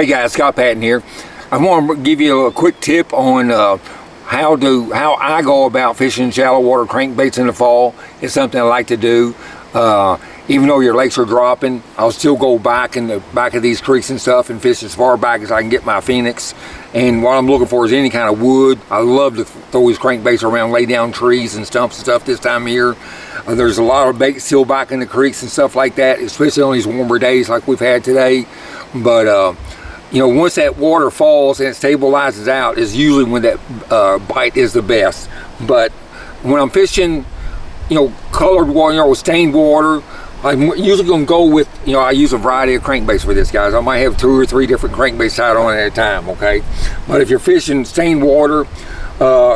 Hey guys, Scott Patton here. I want to give you a quick tip on how I go about fishing shallow water crankbaits in the fall. It's something I like to do. Even though your lakes are dropping, I'll still go back in the back of these creeks and stuff and fish as far back as I can get my Phoenix. And what I'm looking for is any kind of wood. I love to throw these crankbaits around, lay down trees and stumps and stuff this time of year. There's a lot of bait still back in the creeks and stuff like that, especially on these warmer days like we've had today. But you know, once that water falls and it stabilizes out is usually when that bite is the best. But when I'm fishing, you know, colored water, you know, stained water, I'm usually going to go with, you know, I use a variety of crankbaits for this, guys. I might have 2 or 3 different crankbaits tied on at a time, okay? But if you're fishing stained water,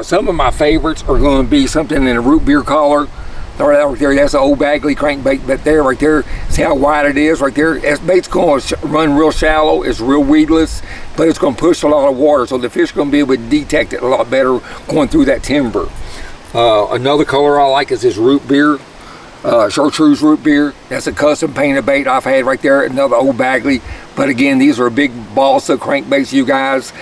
some of my favorites are going to be something in a root beer color. Right there, that's an old Bagley crankbait, but there, right there, see how wide it is right there? That bait's going to run real shallow, it's real weedless, but it's going to push a lot of water, so the fish are going to be able to detect it a lot better going through that timber. Another color I like is this root beer, chartreuse root beer. That's a custom painted bait I've had right there, another old Bagley. But again, these are big balsa crankbaits, you guys.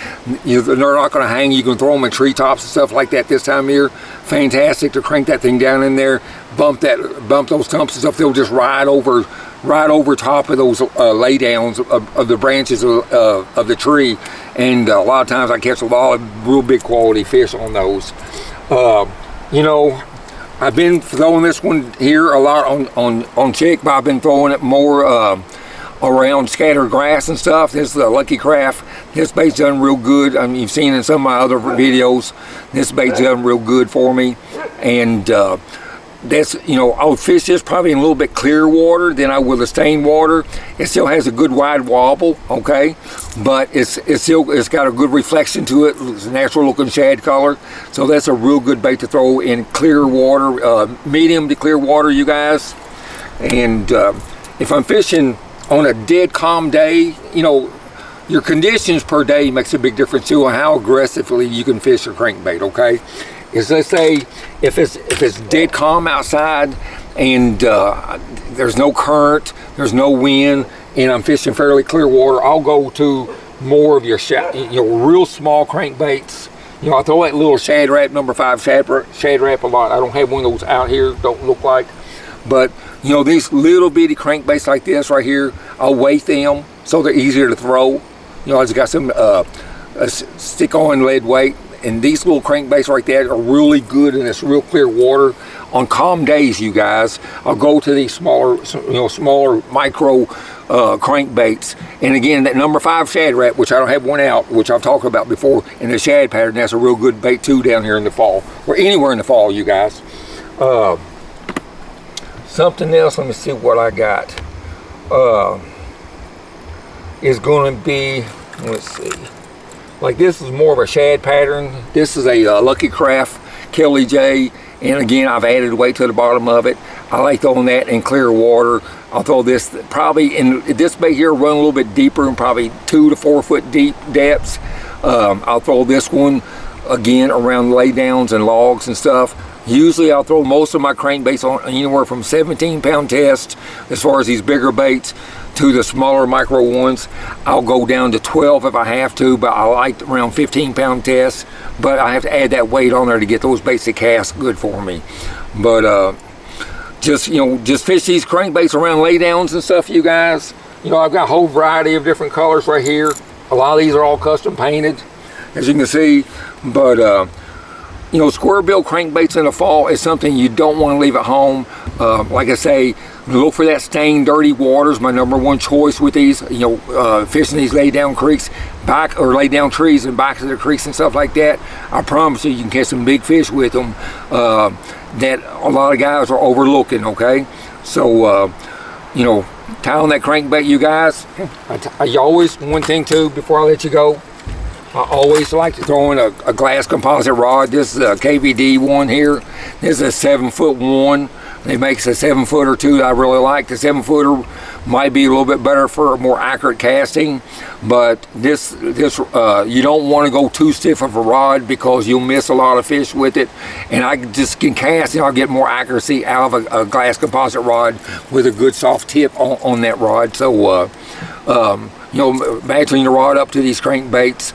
They're not going to hang. You can throw them in treetops and stuff like that this time of year. Fantastic to crank that thing down in there, bump those stumps and stuff. They'll just ride over top of those laydowns of the branches of the tree. And a lot of times I catch a lot of real big quality fish on those. You know, I've been throwing this one here a lot on chick, but I've been throwing it more around scattered grass and stuff. This is a Lucky Craft. This bait's done real good. I mean, you've seen in some of my other videos, this bait's done real good for me. And that's, you know, I would fish this probably in a little bit clearer water than I would the stained water. It still has a good wide wobble, okay, but it's got a good reflection to it. It's a natural looking shad color, so that's a real good bait to throw in clear water, medium to clear water, you guys. And if I'm fishing on a dead calm day, you know, your conditions per day makes a big difference too on how aggressively you can fish your crankbait, okay? Is, let's say if it's dead calm outside and there's no current, there's no wind, and I'm fishing fairly clear water, I'll go to more of your real small crankbaits. You know, I throw that little Shad Rap, number 5 Shad Rap a lot. I don't have one of those out here, don't look like. But, you know, these little bitty crankbaits like this right here, I'll weight them so they're easier to throw. You know, I just got some stick-on lead weight. And these little crankbaits like that are really good in this real clear water. On calm days, you guys, I'll go to these smaller, you know, smaller micro crankbaits. And again, that number 5 Shad Rap, which I don't have one out, which I've talked about before, in the shad pattern, that's a real good bait too down here in the fall, or anywhere in the fall, you guys. Something else, let me see what I got. Is going to be, let's see. Like this is more of a shad pattern. This is a Lucky Craft Kelly J, and again I've added weight to the bottom of it. I like throwing that in clear water. I'll throw this probably in this bait here, run a little bit deeper, and probably 2 to 4 foot deep depths. I'll throw this one again around laydowns and logs and stuff. Usually I'll throw most of my crankbaits on anywhere from 17-pound test as far as these bigger baits to the smaller micro ones. I'll go down to 12 if I have to, but I like around 15-pound tests, but I have to add that weight on there to get those baits to cast good for me. But just, you know, just fish these crankbaits around laydowns and stuff, you guys. You know, I've got a whole variety of different colors right here. A lot of these are all custom painted, as you can see. But you know, square bill crankbaits in the fall is something you don't want to leave at home. Like I say, look for that stained, dirty waters. My number 1 choice with these, you know, fishing these lay down creeks, lay down trees and backs of the creeks and stuff like that. I promise you can catch some big fish with them that a lot of guys are overlooking, okay? So, you know, tie on that crankbait, you guys. I always, one thing too, before I let you go, I always like to throw in a glass composite rod. This is a KVD one here. This is a 7-foot one. It makes a 7-footer too that I really like. The 7-footer might be a little bit better for more accurate casting, but this you don't want to go too stiff of a rod because you'll miss a lot of fish with it. And I just can cast, and I'll get more accuracy out of a glass composite rod with a good soft tip on that rod. So you know, matching the rod up to these crankbaits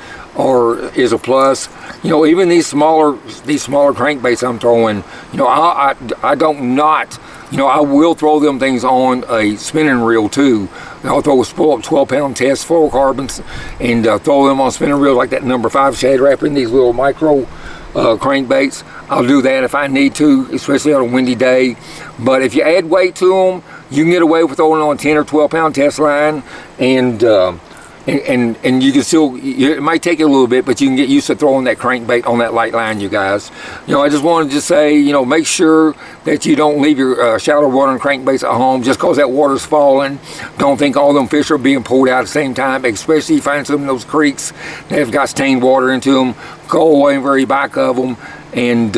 is a plus. You know, even these smaller crankbaits I'm throwing, you know, I don't not, you know, I will throw them things on a spinning reel too. I'll throw a 12-pound test fluorocarbons and throw them on spinning reels like that number 5 shad wrapper in these little micro crankbaits. I'll do that if I need to, especially on a windy day. But if you add weight to them, you can get away with throwing on a 10 or 12-pound test line, and you can still, it might take you a little bit, but you can get used to throwing that crankbait on that light line, you guys. You know, I just wanted to say, you know, make sure that you don't leave your shallow watering crankbaits at home just because that water's falling. Don't think all them fish are being pulled out at the same time, especially if you find some of those creeks that have got stained water into them. Go away in the very back of them and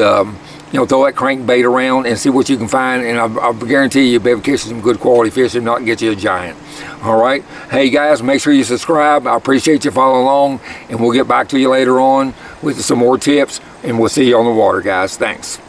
you know, throw that crankbait around and see what you can find, and I guarantee you'll be able to catch some good quality fish and not get you a giant. All right, hey guys, make sure you subscribe. I appreciate you following along, and we'll get back to you later on with some more tips, and we'll see you on the water, guys. Thanks.